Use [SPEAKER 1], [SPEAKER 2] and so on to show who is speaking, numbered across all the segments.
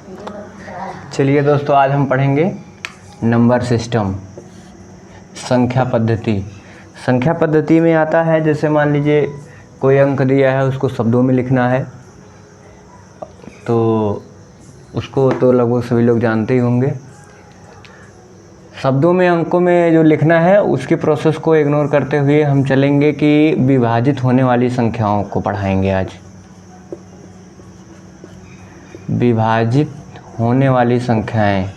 [SPEAKER 1] चलिए दोस्तों, आज हम पढ़ेंगे नंबर सिस्टम, संख्या पद्धति। संख्या पद्धति में आता है, जैसे मान लीजिए कोई अंक दिया है, उसको शब्दों में लिखना है, तो उसको तो लगभग सभी लोग जानते ही होंगे। शब्दों में अंकों में जो लिखना है उसकी प्रोसेस को इग्नोर करते हुए हम चलेंगे कि विभाजित होने वाली संख्याओं को पढ़ाएंगे आज। विभाजित होने वाली संख्याएं,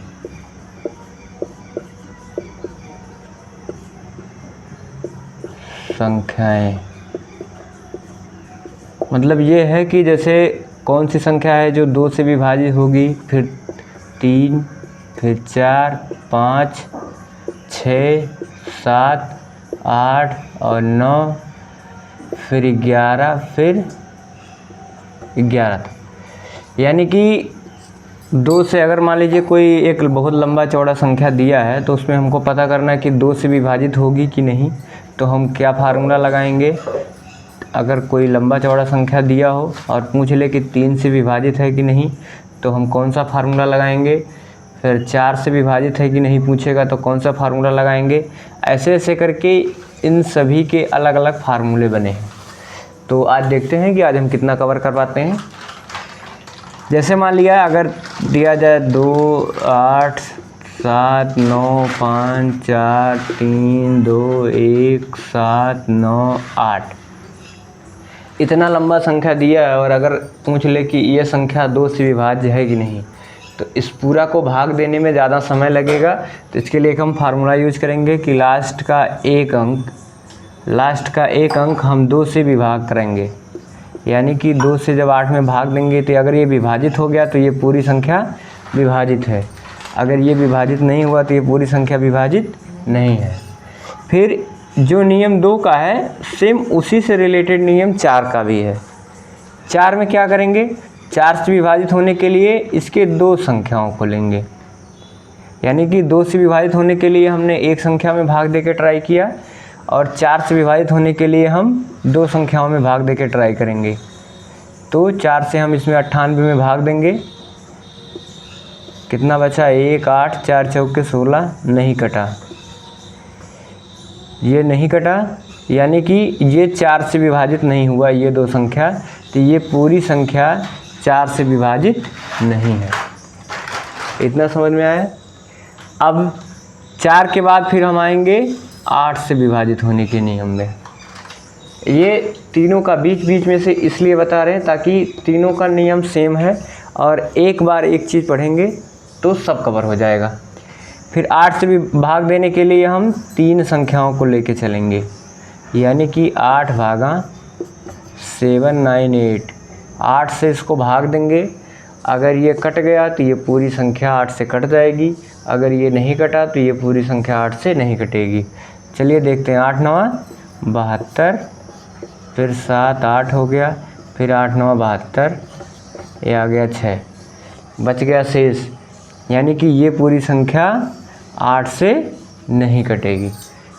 [SPEAKER 1] मतलब ये है कि जैसे कौन सी संख्या है जो 2 से विभाजित होगी, फिर 3, फिर 4, 5, 6, 7, 8 और 9, फिर 11, फिर 11। यानी कि 2 से, अगर मान लीजिए कोई एक बहुत लंबा चौड़ा संख्या दिया है तो उसमें हमको पता करना है कि 2 से विभाजित होगी कि नहीं। तो हम क्या फार्मूला लगाएंगे? अगर कोई लंबा चौड़ा संख्या दिया हो और पूछ ले कि 3 से विभाजित है कि नहीं, तो हम कौन सा फार्मूला लगाएंगे? फिर 4 से विभाजित है कि नहीं पूछेगा तो कौन सा फार्मूला लगाएंगे? ऐसे ऐसे करके इन सभी के अलग अलग फार्मूले बने हैं। तो आज देखते हैं कि आज हम कितना कवर कर पाते हैं। जैसे मान लिया, अगर दिया जाए 2, 8, 7, 9, 5, 4, 3, 2, 1, 7, 9, 8, इतना लंबा संख्या दिया है और अगर पूछ ले कि यह संख्या 2 से विभाज्य है कि नहीं, तो इस पूरा को भाग देने में ज़्यादा समय लगेगा। तो इसके लिए हम फार्मूला यूज करेंगे कि लास्ट का एक अंक हम 2 से विभाग करेंगे। यानी कि 2 से जब 8 में भाग देंगे तो अगर ये विभाजित हो गया तो ये पूरी संख्या विभाजित है, अगर ये विभाजित नहीं हुआ तो ये पूरी संख्या विभाजित नहीं है। फिर जो नियम 2 का है, सेम उसी से रिलेटेड नियम 4 का भी है। 4 में क्या करेंगे? 4 से विभाजित होने के लिए इसके 2 संख्याओं को लेंगे। यानी कि 2 से विभाजित होने के लिए हमने एक संख्या में भाग दे के ट्राई किया और 4 से विभाजित होने के लिए हम 2 संख्याओं में भाग दे के ट्राई करेंगे। तो 4 से हम इसमें 98 में भाग देंगे, कितना बचा? 1, 8, 4 चौके 16, नहीं कटा, ये नहीं कटा, यानी कि ये 4 से विभाजित नहीं हुआ, ये 2 संख्या, तो ये पूरी संख्या 4 से विभाजित नहीं है। इतना समझ में आया? अब 4 के बाद फिर हम आएंगे 8 से विभाजित होने के नियम में। ये तीनों का बीच बीच में से इसलिए बता रहे हैं ताकि तीनों का नियम सेम है और एक बार एक चीज़ पढ़ेंगे तो सब कवर हो जाएगा। फिर 8 से भी भाग देने के लिए हम 3 संख्याओं को लेके चलेंगे, यानी कि 8 भागा 7, 9, 8। 8 से इसको भाग देंगे, अगर ये कट गया तो ये पूरी संख्या 8 से कट जाएगी, अगर ये नहीं कटा तो ये पूरी संख्या 8 से नहीं कटेगी। चलिए देखते हैं। 8 9 72, फिर 7 8 हो गया, फिर 8 9 72, ये आ गया 6, बच गया शेष, यानी कि ये पूरी संख्या 8 से नहीं कटेगी।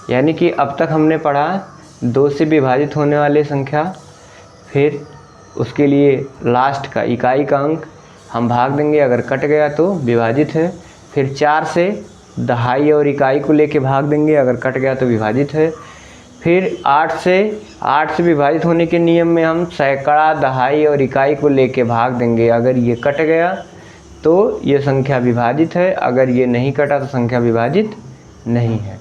[SPEAKER 1] यानी कि अब तक हमने पढ़ा 2 से विभाजित होने वाली संख्या, फिर उसके लिए लास्ट का इकाई का अंक हम भाग देंगे, अगर कट गया तो विभाजित है। फिर 4 से दहाई और इकाई को लेके भाग देंगे, अगर कट गया तो विभाजित है। फिर 8 से विभाजित होने के नियम में हम सैकड़ा, दहाई और इकाई को लेके भाग देंगे, अगर ये कट गया तो ये संख्या विभाजित है, अगर ये नहीं कटा तो संख्या विभाजित नहीं है।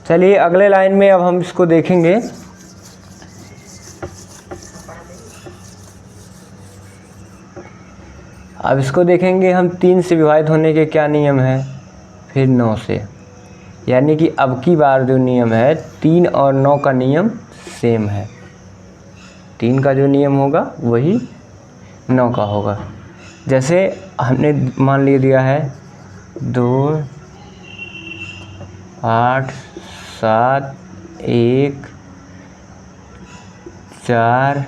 [SPEAKER 1] चलिए अगले लाइन में अब हम इसको देखेंगे। अब इसको देखेंगे हम 3 से विभाजित होने के क्या नियम है, फिर 9 से। यानी कि अब की बार जो नियम है 3 और 9 का नियम सेम है। 3 का जो नियम होगा वही 9 का होगा। जैसे हमने मान लिया है 2, 8, 7, 1, 4,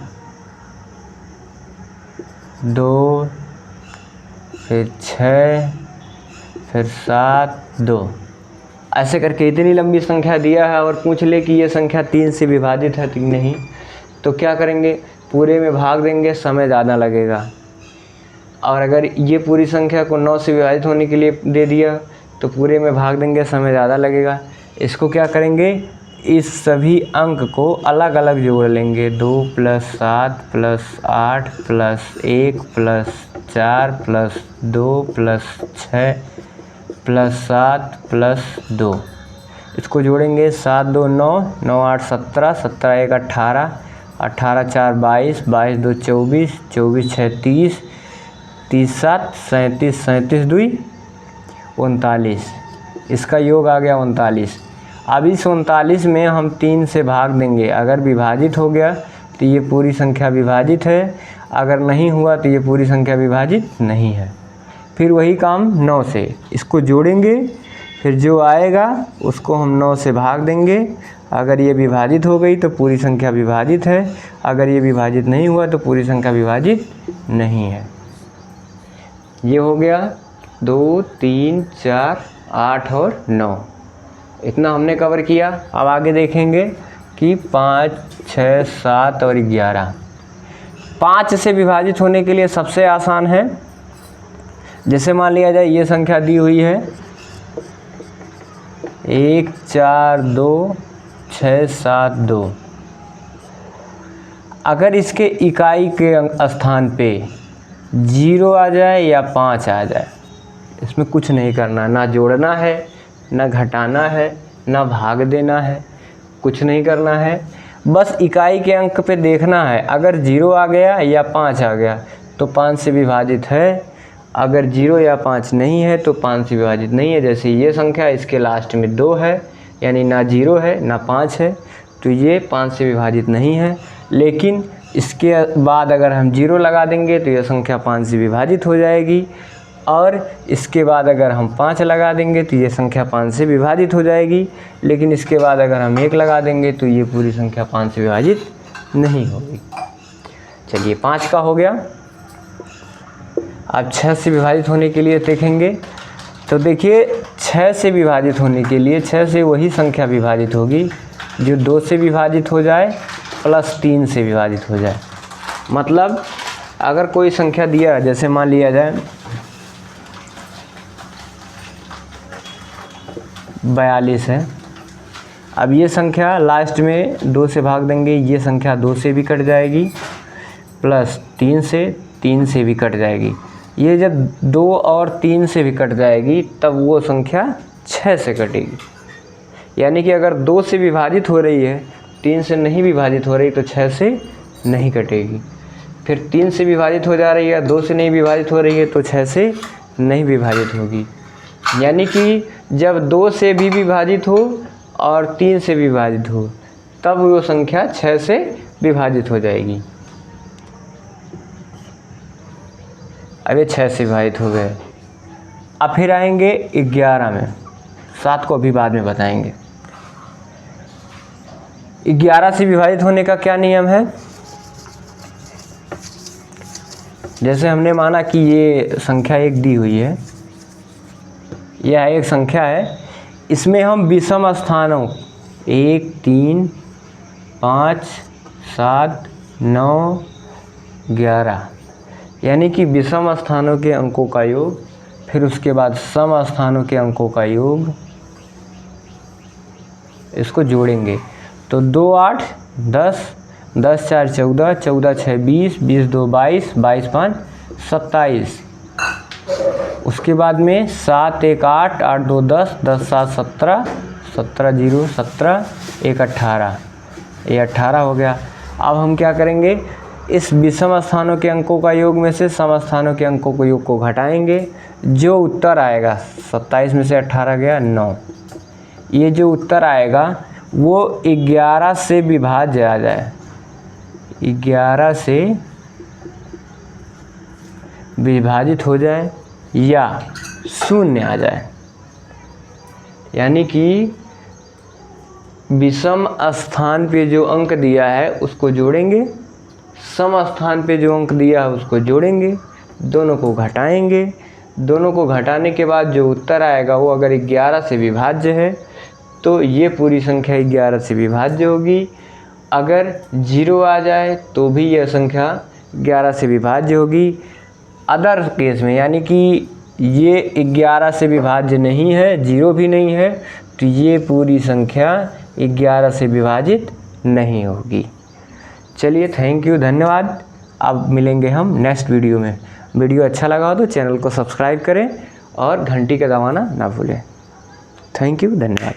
[SPEAKER 1] 2, फिर 6, फिर 7, 2, ऐसे करके इतनी लंबी संख्या दिया है और पूछ ले कि ये संख्या 3 से विभाजित है कि नहीं, तो क्या करेंगे? पूरे में भाग देंगे, समय ज़्यादा लगेगा। और अगर ये पूरी संख्या को 9 से विभाजित होने के लिए दे दिया तो पूरे में भाग देंगे, समय ज़्यादा लगेगा। इसको क्या करेंगे, इस सभी अंक को अलग अलग जोड़ लेंगे। 2 + 7 + 8 + 1 + 4 + 2 + 6 + 7 + 2, इसको जोड़ेंगे। 7 2 9, 9 8 17, 17 1 18, 18 4 22, 22 2 24, 24 6 30, 30 7 37, 37 2 39, इसका योग आ गया 39। अब इस 39 में हम 3 से भाग देंगे। अगर विभाजित हो गया तो ये पूरी संख्या विभाजित है, अगर नहीं हुआ तो ये पूरी संख्या विभाजित नहीं है। फिर वही काम 9 से, इसको जोड़ेंगे, फिर जो आएगा उसको हम 9 से भाग देंगे। अगर ये विभाजित हो गई तो पूरी संख्या विभाजित है, अगर ये विभाजित नहीं हुआ तो पूरी संख्या विभाजित नहीं है। ये हो गया 2 3 4 8 और 9, इतना हमने कवर किया। अब आगे देखेंगे कि 5 6 7 और 11। 5 से विभाजित होने के लिए सबसे आसान है, जैसे मान लिया जाए ये संख्या दी हुई है 1 4 2 6 7 2। अगर इसके इकाई के स्थान पे 0 आ जाए या 5 आ जाए, इसमें कुछ नहीं करना, ना जोड़ना है, ना घटाना है, ना भाग देना है, कुछ नहीं करना है। बस इकाई के अंक पे देखना है। अगर 0 आ गया या 5 आ गया तो 5 से विभाजित है, अगर 0 या 5 नहीं है तो 5 से विभाजित नहीं है। जैसे ये संख्या, इसके लास्ट में 2 है, यानी ना 0 है ना 5 है, तो ये 5 से विभाजित नहीं है। लेकिन इसके बाद अगर हम 0 लगा देंगे तो यह संख्या 5 से विभाजित हो जाएगी, और इसके बाद अगर हम 5 लगा देंगे तो ये संख्या 5 से विभाजित हो जाएगी। लेकिन इसके बाद अगर हम 1 लगा देंगे तो ये पूरी संख्या 5 से विभाजित नहीं होगी। चलिए 5 का हो गया। अब 6 से विभाजित होने के लिए देखेंगे तो देखिए 6 से विभाजित होने के लिए 6 से वही संख्या विभाजित होगी जो 2 से विभाजित हो जाए प्लस 3 से विभाजित हो जाए। मतलब अगर कोई संख्या दिया, जैसे मान लिया जाए 42 है। अब ये संख्या लास्ट में 2 से भाग देंगे, ये संख्या 2 से भी कट जाएगी, प्लस 3 से भी कट जाएगी। ये जब 2 और 3 से भी कट जाएगी तब वो संख्या 6 से कटेगी। यानी कि अगर 2 से विभाजित हो रही है, 3 से नहीं विभाजित हो रही, तो 6 से नहीं कटेगी। फिर 3 से विभाजित हो जा रही है, 2 से नहीं विभाजित हो रही है, तो 6 से नहीं विभाजित होगी। यानी कि जब 2 से भी विभाजित हो और 3 से विभाजित हो तब वो संख्या 6 से विभाजित हो जाएगी। अब ये 6 से विभाजित हो गए। अब फिर आएंगे 11 में, 7 को अभी बाद में बताएंगे। 11 से विभाजित होने का क्या नियम है? जैसे हमने माना कि ये संख्या 1 दी हुई है, यह एक संख्या है, इसमें हम विषम स्थानों 1 3 5 7 9 11 यानी कि विषम स्थानों के अंकों का योग, फिर उसके बाद सम स्थानों के अंकों का योग, इसको जोड़ेंगे तो 2 8 10, 10 4 14, 14 6 20, 20 2 22, 22 5 27। उसके बाद में 7 1 8, 8 2 10, 10 7 17, 17 0 17, 1 18, ये 18 हो गया। अब हम क्या करेंगे, इस विषम स्थानों के अंकों का योग में से सम स्थानों के अंकों को योग को घटाएंगे। जो उत्तर आएगा, 27 में से 18 गया 9, ये जो उत्तर आएगा वो 11 से विभाज्य आ जाए, 11 से विभाजित हो जाए या 0 आ जाए। यानी कि विषम स्थान पे जो अंक दिया है उसको जोड़ेंगे, सम स्थान पे जो अंक दिया है उसको जोड़ेंगे, दोनों को घटाएंगे। दोनों को घटाने के बाद जो उत्तर आएगा वो अगर 11 से विभाज्य है तो ये पूरी संख्या 11 से विभाज्य होगी। अगर 0 आ जाए तो भी यह संख्या 11 से विभाज्य होगी। अदर केस में यानी कि ये 11 से विभाज्य नहीं है, 0 भी नहीं है, तो ये पूरी संख्या 11 से विभाजित नहीं होगी। चलिए थैंक यू, धन्यवाद। अब मिलेंगे हम नेक्स्ट वीडियो में। वीडियो अच्छा लगा हो तो चैनल को सब्सक्राइब करें और घंटी का दबाना ना भूलें। थैंक यू, धन्यवाद।